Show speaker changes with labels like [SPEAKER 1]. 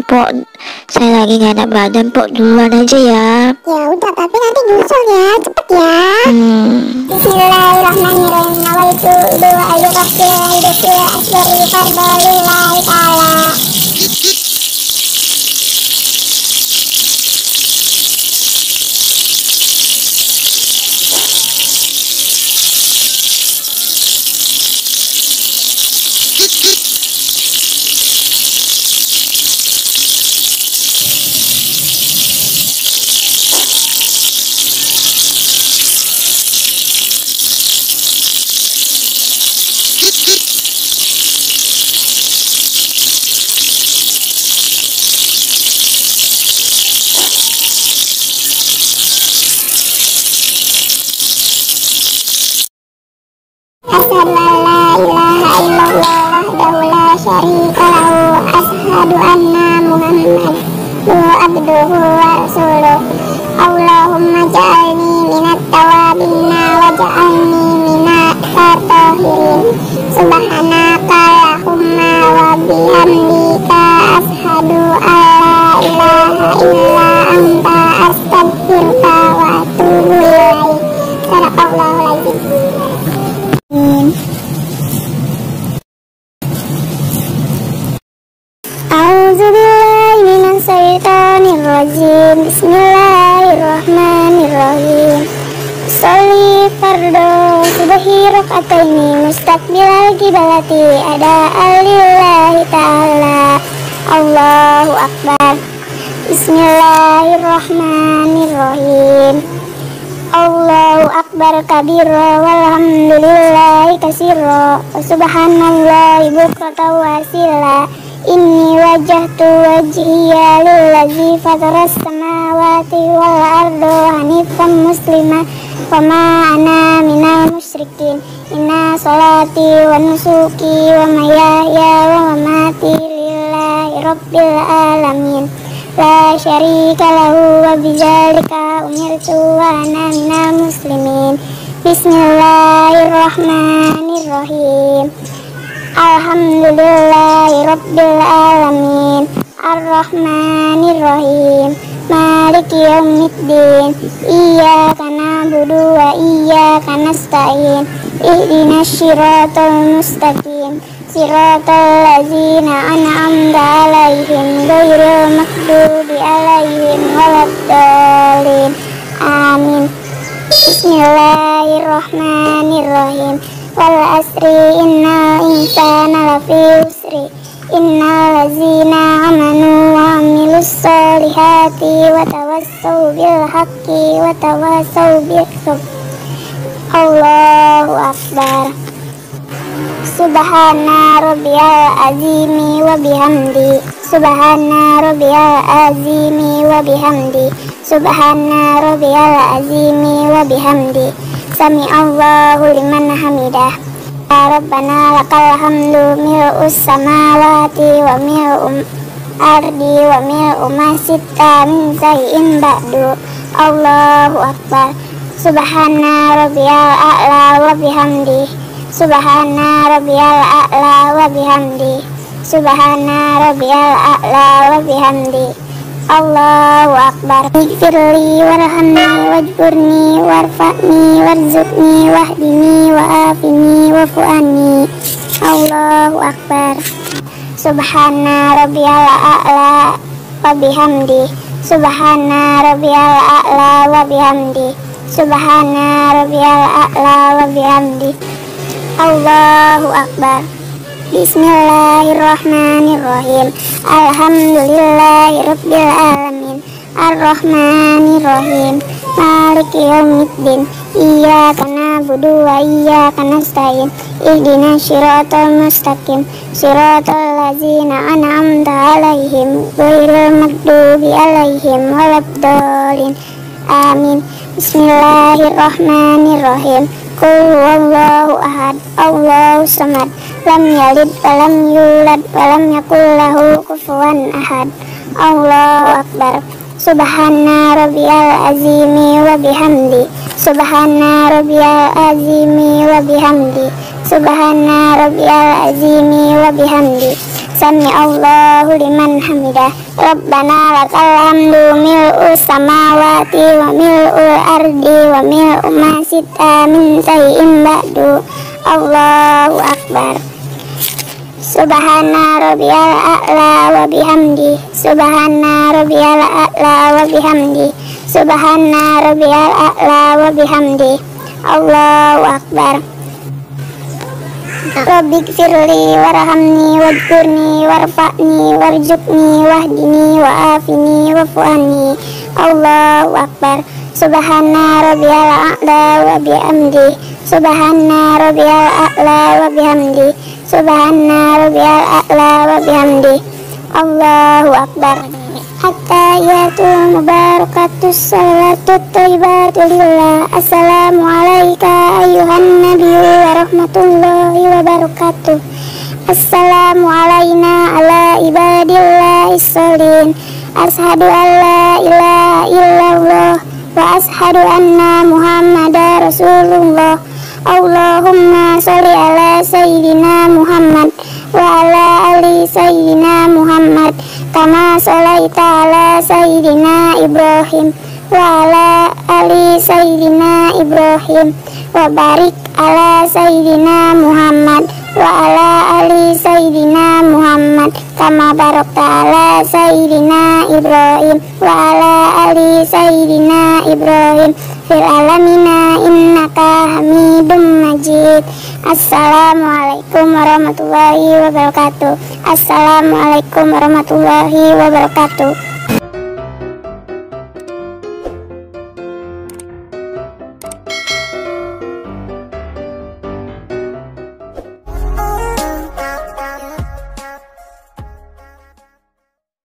[SPEAKER 1] Pok. Saya lagi gak enak badan, Pok. Duluan aja ya.
[SPEAKER 2] Ya udah, tapi nanti nyusul ya, cepet ya. Bismillahirrahmanirrahim. Nawaitu doa ayurabbil aidil asbari fardalillahi ta'ala. Asyhadu an la ilaha illallah wahdahu la syarika lahu. Asyhadu anna Muhammadan abduhu wa rasuluh. Allahumma ja'alni minat tawabina wa ja'alni minat tahirin. Subhanaka Allahumma wa bihamdika asyhadu an la ilaha illa anta astaghfiruka wa atubu ilaik. Sadaqallahul azim. A'udzubillahi minasyaitonirrajim. Bismillahirrahmanirrahim. Sholli fardu subhi rak'ataini mustaqbilal qiblati ada alillahi ta'ala. Allahu akbar. Bismillahirrahmanirrahim. Allahu akbar kabira walhamdulillahi katsira wa subhanallahi bukratan wa asila. Inni wajjahtu wajhiya lillazi fataras samawati wal arda hanifan muslima wa ma ana minal musyrikin. Inna salati wa nusuki wa mahyaya wa mamati lillahi rabbil alamin. La syarika lahu wa bidzalika umirtu wa ana minal muslimin. Bismillahirrahmanirrahim. Alhamdulillahi rabbil alamin. Ar-Rahmanirrahim. Maliki yaumiddin. Iyyaka na'budu wa iyyaka nasta'in. Ihdinas siratal mustaqim. Siratal ladzina an'amta 'alaihim ghairil maghdubi 'alaihim waladdallin. Amin. Bismillahirrahmanirrahim. Wal asri innal insana lafi usri. Innal ladzina amanu wa 'amilus solihati wa tawassaw bil haqqi wa tawassaw bis sabr. Allahu akbar. Subhana rabbiyal azimi wa bihamdi. Subhana rabbiyal azimi wa bihamdi. Subhana rabbiyal azimi wa bihamdi. Sami Allahu liman hamidah. Ya Rabbana lakal hamdu mil'us samawati wa mil'um ardi wa mil'u ma syi'ta min syai'in ba'du. Allahu akbar. Subhana rabbiyal a'la wa bihamdi. Subhana rabbiyal a'la wa bihamdi. Subhana rabbiyal a'la wa bihamdi. Allahu akbar. Ighfirli warhamni wajburni warfa'ni warzuqni wahdini wa'afini wa'fu'ani. Allahu akbar. Subhana rabbiyal a'la wa bihamdi. Subhana rabbiyal a'la wa bihamdi. Subhana rabbiyal a'la wa bihamdi. Allahu akbar. Bismillahirrahmanirrahim. Alhamdulillahi rabbil alamin. Ar-Rahmanirrahim. Maliki yaumiddin. Iyyaka na'budu wa iyyaka nasta'in. Ihdinas siratal mustaqim. Siratal ladzina an'amta 'alaihim ghairil maghdubi 'alaihim waladdallin. Amin. Bismillahirrahmanirrahim. Qul huwallahu ahad. Allahu samad. Lam yalid wa lam yulad wa lam yakul lahu kufuwan ahad. Allahu akbar. Subhana rabbiyal azimi wa bihamdi. Subhana rabbiyal azimi wa bihamdi. Subhana rabbiyal azimi wa bihamdi. Sami'allahu liman hamidah. Rabbana lakal hamdu mil'us samawati wa mil'ul ardi wa mil'u ma syi'ta min syai'in ba'du. Allahu akbar. Subhana rabbiyal a'la wa bihamdi. Subhana rabbiyal a'la wa bihamdi. Subhana rabbiyal a'la wa bihamdi. Allahu akbar. Rabbighfirli warhamni wadhkurni warfa'ni warzuqni wahdini wa'afini wa'fu'anni. Allahu akbar. Subhana rabbiyal a'la wa bihamdi. Subhana rabbiyal a'la wa bihamdi. Subhana rabbiyal a'la wa bihamdi. Allahu akbar. At-tahiyyatu mubarakatus salatu thayyibatu lillah. Assalamu alayka ayyuhan nabiyyu wa rahmatullahi wa barakatuh. Assalamu alayna ala ibadillahis sholihin. Ashhadu an la ilaha illallah wa ashhadu anna muhammadar rasulullah. Allahumma sholli ala sayyidina Muhammad wa ala ali sayyidina Muhammad kama sholaita ala sayyidina Ibrahim wa ala ali sayyidina Ibrahim wa barik ala sayyidina Muhammad wa ala ali sayyidina Muhammad kama barakta ala sayyidina Ibrahim wa ala ali sayyidina Ibrahim fil alamina innaka hamidum majid. Assalamualaikum warahmatullahi wabarakatuh. Assalamualaikum warahmatullahi wabarakatuh.